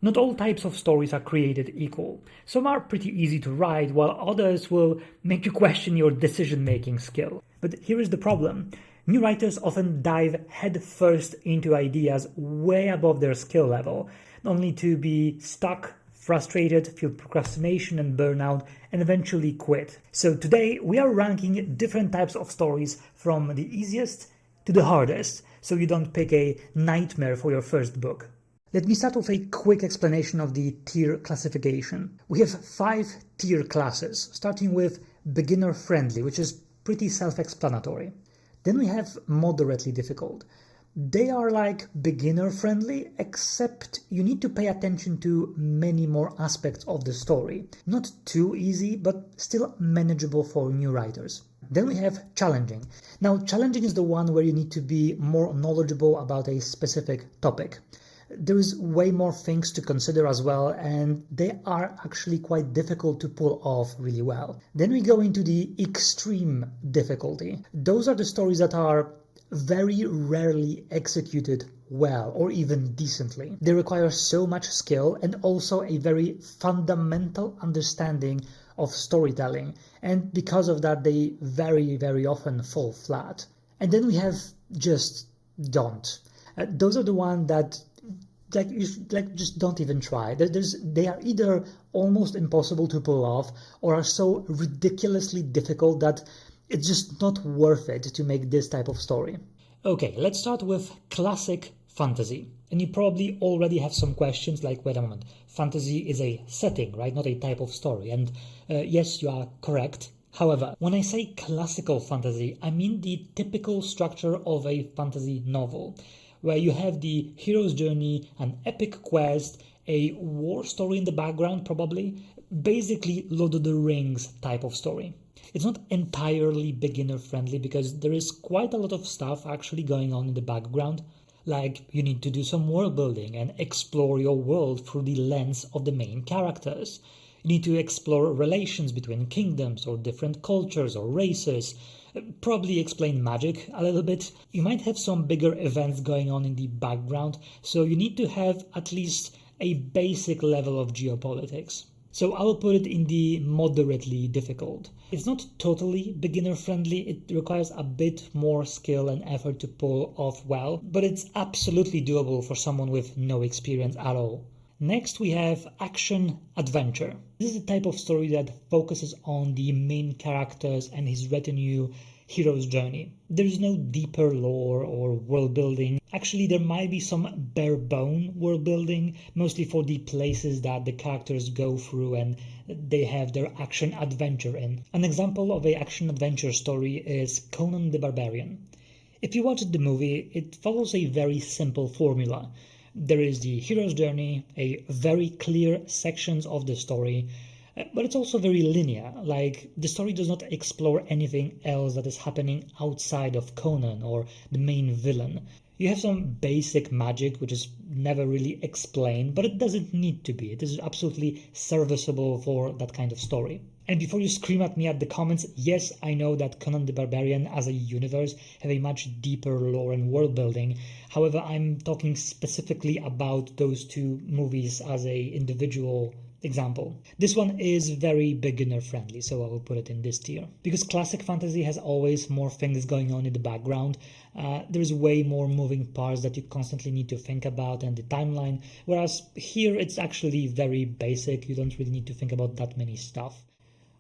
Not all types of stories are created equal. Some are pretty easy to write, while others will make you question your decision-making skill. But here is the problem. New writers often dive headfirst into ideas way above their skill level, only to be stuck, frustrated, feel procrastination and burnout, and eventually quit. So today we are ranking different types of stories from the easiest to the hardest, so you don't pick a nightmare for your first book. Let me start with a quick explanation of the tier classification. We have 5 tier classes, starting with beginner friendly, which is pretty self-explanatory. Then we have moderately difficult. They are like beginner friendly, except you need to pay attention to many more aspects of the story. Not too easy, but still manageable for new writers. Then we have challenging. Now, challenging is the one where you need to be more knowledgeable about a specific topic. There is way more things to consider as well, and they are actually quite difficult to pull off really well. Then we go into the extreme difficulty. Those are the stories that are very rarely executed well or even decently. They require so much skill and also a very fundamental understanding of storytelling, and because of that they very often fall flat. And then we have just don't. Those are the ones that just don't even try. They are either almost impossible to pull off or are so ridiculously difficult that it's just not worth it to make this type of story. Okay, let's start with classic fantasy. And you probably already have some questions like, wait a moment, fantasy is a setting, right? Not a type of story. And yes, you are correct. However, when I say classical fantasy, I mean the typical structure of a fantasy novel, where you have the hero's journey, an epic quest, a war story in the background probably, basically Lord of the Rings type of story. It's not entirely beginner friendly because there is quite a lot of stuff actually going on in the background, like you need to do some world building and explore your world through the lens of the main characters. You need to explore relations between kingdoms or different cultures or races, probably explain magic a little bit. You might have some bigger events going on in the background, so you need to have at least a basic level of geopolitics. So I will put it in the moderately difficult. It's not totally beginner friendly, it requires a bit more skill and effort to pull off well, but it's absolutely doable for someone with no experience at all. Next we have action adventure. This is a type of story that focuses on the main characters and his retinue hero's journey. There is no deeper lore or world building. Actually, there might be some bare bone world building, mostly for the places that the characters go through and they have their action adventure in. An example of an action adventure story is Conan the Barbarian. If you watch the movie, it follows a very simple formula. There is the hero's journey, a very clear sections of the story, but it's also very linear, like the story does not explore anything else that is happening outside of Conan or the main villain. You have some basic magic which is never really explained, but it doesn't need to be. It is absolutely serviceable for that kind of story. And before you scream at me at the comments, yes, I know that Conan the Barbarian as a universe have a much deeper lore and world building. However, I'm talking specifically about those two movies as a individual example. This one is very beginner friendly, so I will put it in this tier. Because classic fantasy has always more things going on in the background, there's way more moving parts that you constantly need to think about and the timeline, whereas here it's actually very basic, you don't really need to think about that many stuff.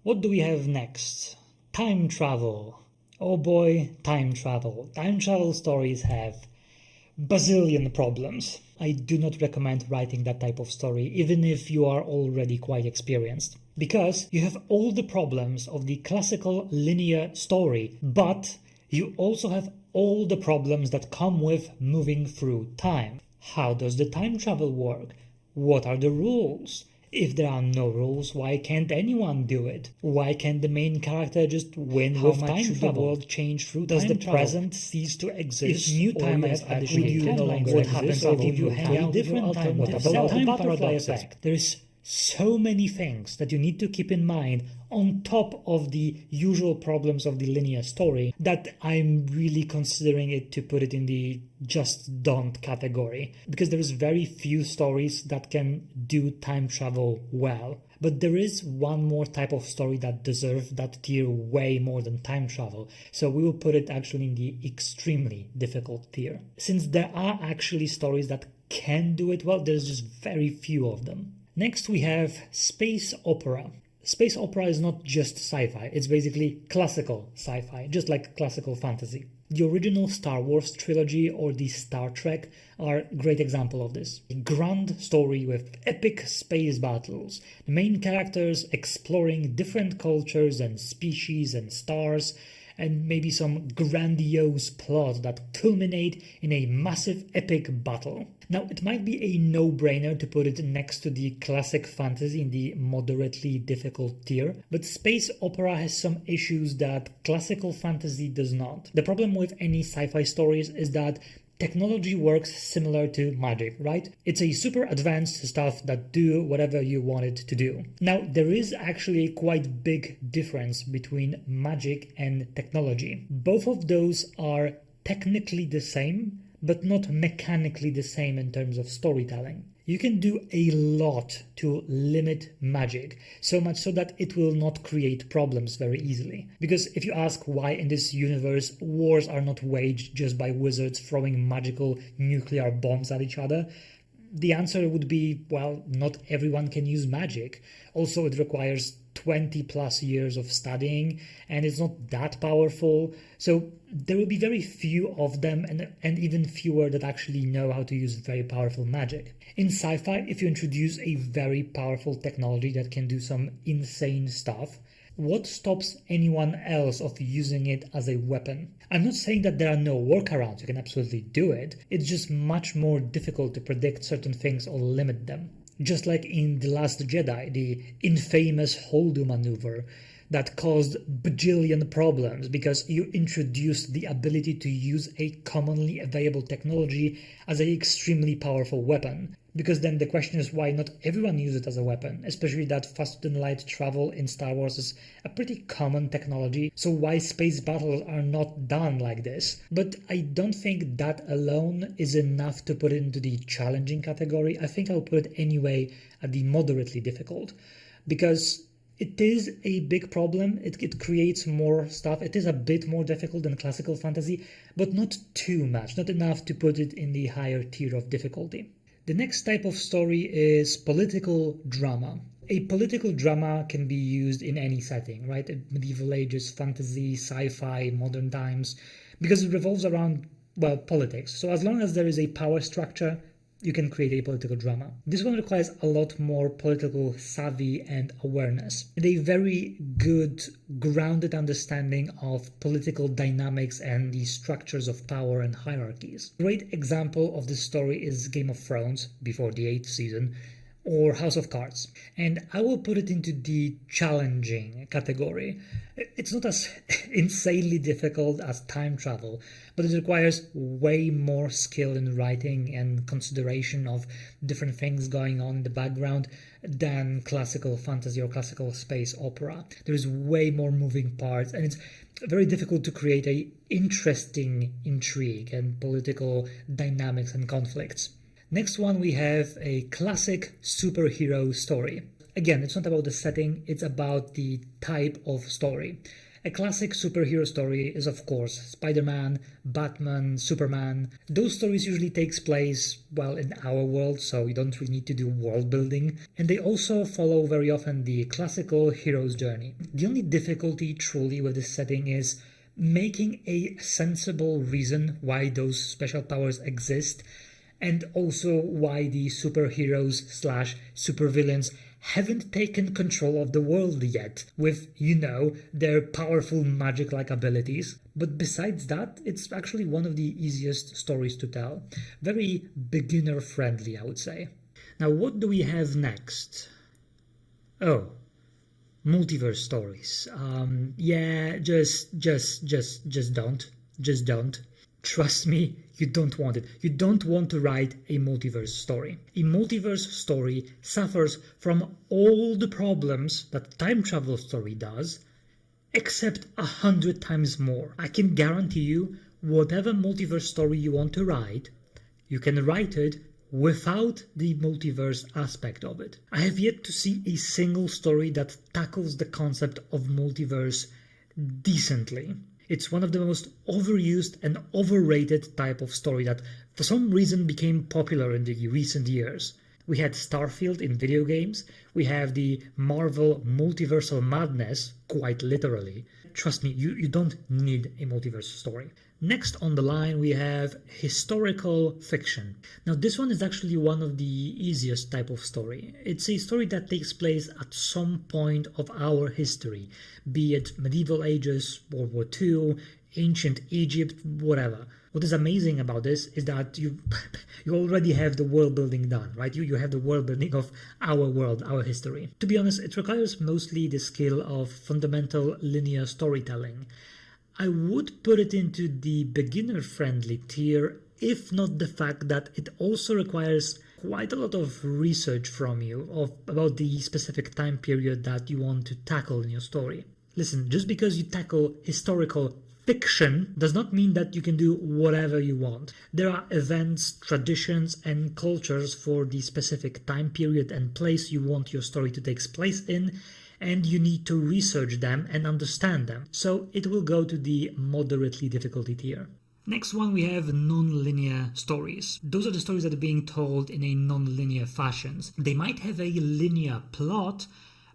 What do we have next? Time travel. Oh boy, time travel. Time travel stories have bazillion problems. I do not recommend writing that type of story, even if you are already quite experienced. Because you have all the problems of the classical linear story, but you also have all the problems that come with moving through time. How does the time travel work? What are the rules? If there are no rules, why can't anyone do it? Why can't the main character just win with time travel? How much should the world change through time travel? Does the present cease to exist? If new timelines are created, no longer what happens if you hang out different timelines? What about the butterfly effect? There is so many things that you need to keep in mind on top of the usual problems of the linear story that I'm really considering it to put it in the just don't category, because there is very few stories that can do time travel well. But there is one more type of story that deserves that tier way more than time travel, so we will put it actually in the extremely difficult tier. Since there are actually stories that can do it well, there's just very few of them. Next we have space opera. Space opera is not just sci-fi, it's basically classical sci-fi, just like classical fantasy. The original Star Wars trilogy or the Star Trek are a great example of this. A grand story with epic space battles, the main characters exploring different cultures and species and stars, and maybe some grandiose plot that culminate in a massive epic battle. Now, it might be a no-brainer to put it next to the classic fantasy in the moderately difficult tier, but space opera has some issues that classical fantasy does not. The problem with any sci-fi stories is that technology works similar to magic, right? It's a super advanced stuff that do whatever you want it to do. Now, there is actually a quite big difference between magic and technology. Both of those are technically the same, but not mechanically the same in terms of storytelling. You can do a lot to limit magic, so much so that it will not create problems very easily. Because if you ask why in this universe wars are not waged just by wizards throwing magical nuclear bombs at each other, the answer would be, well, not everyone can use magic. Also, it requires 20 plus years of studying and it's not that powerful. So there will be very few of them and even fewer that actually know how to use very powerful magic. In sci-fi, if you introduce a very powerful technology that can do some insane stuff, what stops anyone else of using it as a weapon? I'm not saying that there are no workarounds, you can absolutely do it. It's just much more difficult to predict certain things or limit them. Just like in The Last Jedi, the infamous Holdo maneuver that caused bajillion problems because you introduced the ability to use a commonly available technology as an extremely powerful weapon. Because then the question is why not everyone use it as a weapon, especially that faster than light travel in Star Wars is a pretty common technology, so why space battles are not done like this. But I don't think that alone is enough to put it into the challenging category. I think I'll put it anyway at the moderately difficult, because it is a big problem, it creates more stuff, it is a bit more difficult than classical fantasy, but not too much, not enough to put it in the higher tier of difficulty. The next type of story is political drama. A political drama can be used in any setting, right? Medieval ages, fantasy, sci-fi, modern times, because it revolves around, well, politics. So as long as there is a power structure, you can create a political drama. This one requires a lot more political savvy and awareness, and a very good grounded understanding of political dynamics and the structures of power and hierarchies. A great example of this story is Game of Thrones, before the 8th season, or House of Cards. And I will put it into the challenging category. It's not as insanely difficult as time travel, but it requires way more skill in writing and consideration of different things going on in the background than classical fantasy or classical space opera. There's way more moving parts, and it's very difficult to create a interesting intrigue and political dynamics and conflicts. Next one, we have a classic superhero story. Again, it's not about the setting, it's about the type of story. A classic superhero story is, of course, Spider-Man, Batman, Superman. Those stories usually takes place, well, in our world, so you don't really need to do world building. And they also follow very often the classical hero's journey. The only difficulty truly with this setting is making a sensible reason why those special powers exist, and also why the superheroes slash supervillains haven't taken control of the world yet with, their powerful magic-like abilities. But besides that, it's actually one of the easiest stories to tell. Very beginner-friendly, I would say. Now, what do we have next? Oh, multiverse stories. Yeah, just don't. Just don't. Trust me, you don't want it. You don't want to write a multiverse story. A multiverse story suffers from all the problems that a time travel story does, except 100 times more. I can guarantee you, whatever multiverse story you want to write, you can write it without the multiverse aspect of it. I have yet to see a single story that tackles the concept of multiverse decently. It's one of the most overused and overrated type of story that for some reason became popular in the recent years. We had Starfield in video games, we have the Marvel multiversal madness, quite literally. Trust me, you don't need a multiverse story. Next on the line we have historical fiction. Now this one is actually one of the easiest type of story. It's a story that takes place at some point of our history, be it medieval ages, World War II, ancient Egypt, whatever. What is amazing about this is that you already have the world building done, right? You have the world building of our world, our history. To be honest, it requires mostly the skill of fundamental linear storytelling. I would put it into the beginner-friendly tier, if not the fact that it also requires quite a lot of research from you about the specific time period that you want to tackle in your story. Listen, just because you tackle historical fiction does not mean that you can do whatever you want. There are events, traditions, and cultures for the specific time period and place you want your story to take place in, and you need to research them and understand them. So it will go to the moderately difficulty tier. Next one, we have non-linear stories. Those are the stories that are being told in a non-linear fashion. They might have a linear plot,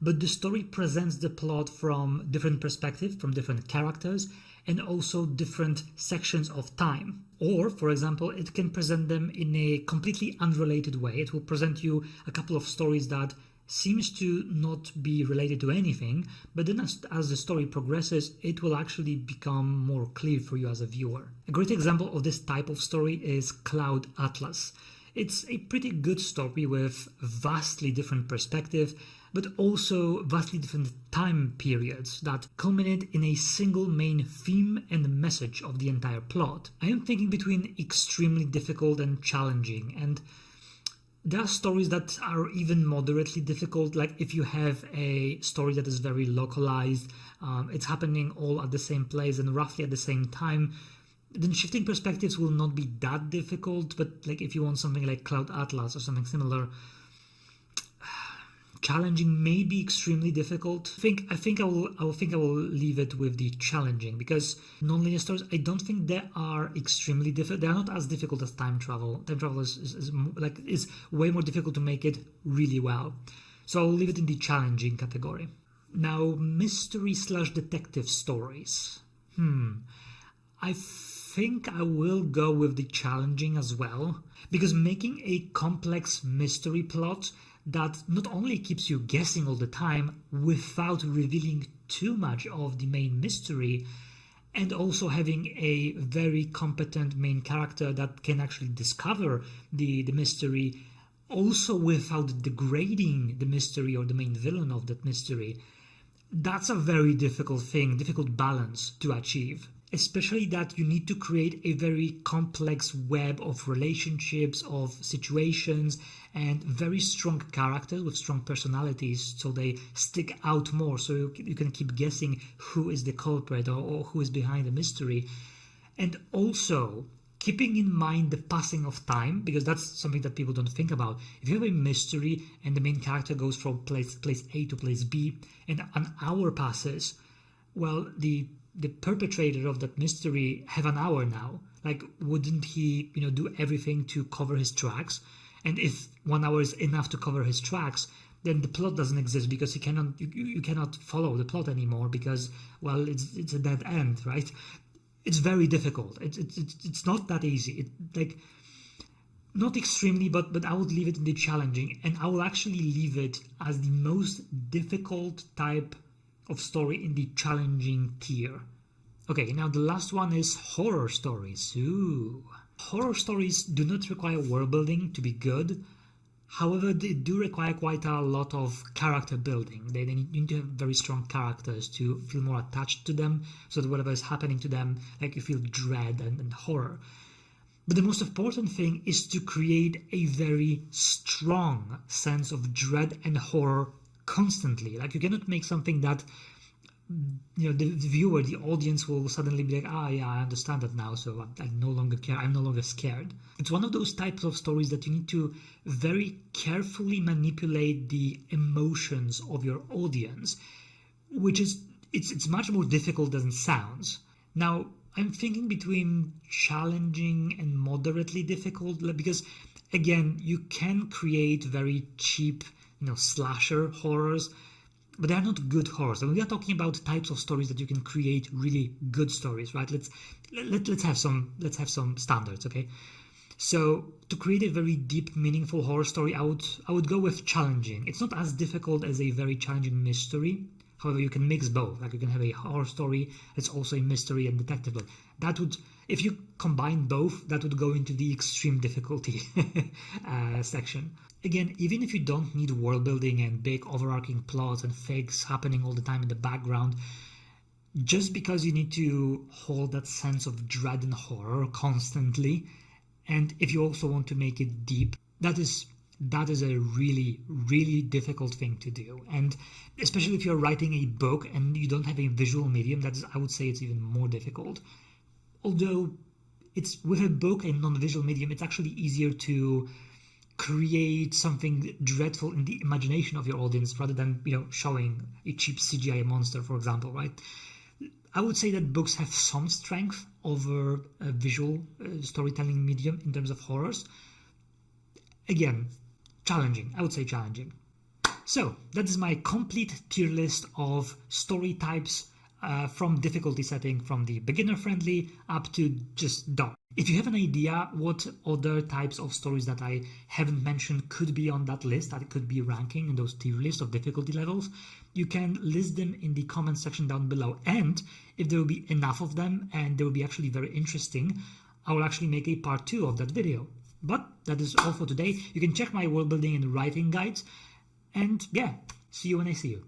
but the story presents the plot from different perspectives, from different characters, and also different sections of time. Or, for example, it can present them in a completely unrelated way. It will present you a couple of stories that seems to not be related to anything, but then as the story progresses, it will actually become more clear for you as a viewer. A great example of this type of story is Cloud Atlas. It's a pretty good story with vastly different perspective, but also vastly different time periods that culminate in a single main theme and message of the entire plot. I am thinking between extremely difficult and challenging, and there are stories that are even moderately difficult, like if you have a story that is very localized, it's happening all at the same place and roughly at the same time, then shifting perspectives will not be that difficult. But like if you want something like Cloud Atlas or something similar, challenging may be extremely difficult. I think I will leave it with the challenging, because non-linear stories, I don't think they are extremely difficult. They are not as difficult as time travel. Time travel is way more difficult to make it really well. So I'll leave it in the challenging category. Now, mystery/detective stories. I think I will go with the challenging as well, because making a complex mystery plot that not only keeps you guessing all the time without revealing too much of the main mystery, and also having a very competent main character that can actually discover the mystery, also without degrading the mystery or the main villain of that mystery, that's a very difficult balance to achieve. Especially that you need to create a very complex web of relationships, of situations, and very strong characters with strong personalities, so they stick out more, so you can keep guessing who is the culprit or who is behind the mystery. And also keeping in mind the passing of time, because that's something that people don't think about. If you have a mystery and the main character goes from place A to place B and an hour passes, well, the perpetrator of that mystery have an hour now. Like, wouldn't he, do everything to cover his tracks? And if 1 hour is enough to cover his tracks, then the plot doesn't exist, because you cannot follow the plot anymore, because, well, it's a dead end, right? It's very difficult. It's not that easy. Not extremely, but I would leave it in the challenging, and I will actually leave it as the most difficult type of story in the challenging tier. Okay, now the last one is horror stories. Ooh. Horror stories do not require world building to be good, However, they do require quite a lot of character building. You need to have very strong characters to feel more attached to them, so that whatever is happening to them, like you feel dread and horror. But the most important thing is to create a very strong sense of dread and horror constantly. Like you cannot make something that the viewer, the audience will suddenly be like, yeah, I understand that now, so I no longer care, I'm no longer scared. It's one of those types of stories that you need to very carefully manipulate the emotions of your audience, which is, it's much more difficult than it sounds. Now, I'm thinking between challenging and moderately difficult, because again, you can create very cheap, slasher horrors, but they are not good horrors. And we are talking about types of stories that you can create really good stories, right? Let's have some standards, okay? So to create a very deep, meaningful horror story, I would go with challenging. It's not as difficult as a very challenging mystery. However, you can mix both. Like you can have a horror story that's also a mystery and detective. Like that would, if you combine both, that would go into the extreme difficulty section. Again, even if you don't need world building and big overarching plots and things happening all the time in the background, just because you need to hold that sense of dread and horror constantly, and if you also want to make it deep, that is a really, really difficult thing to do. And especially if you're writing a book and you don't have a visual medium, I would say it's even more difficult. Although it's with a book and non-visual medium, it's actually easier to create something dreadful in the imagination of your audience rather than showing a cheap CGI monster, for example, right? I would say that books have some strength over a visual storytelling medium in terms of horrors. Again, challenging. I would say challenging. So that is my complete tier list of story types from difficulty setting, from the beginner friendly up to just dark. If you have an idea what other types of stories that I haven't mentioned could be on that list, that it could be ranking in those tier lists of difficulty levels, you can list them in the comment section down below. And if there will be enough of them and they will be actually very interesting, I will actually make a part 2 of that video. But that is all for today. You can check my world building and writing guides. And yeah, see you when I see you.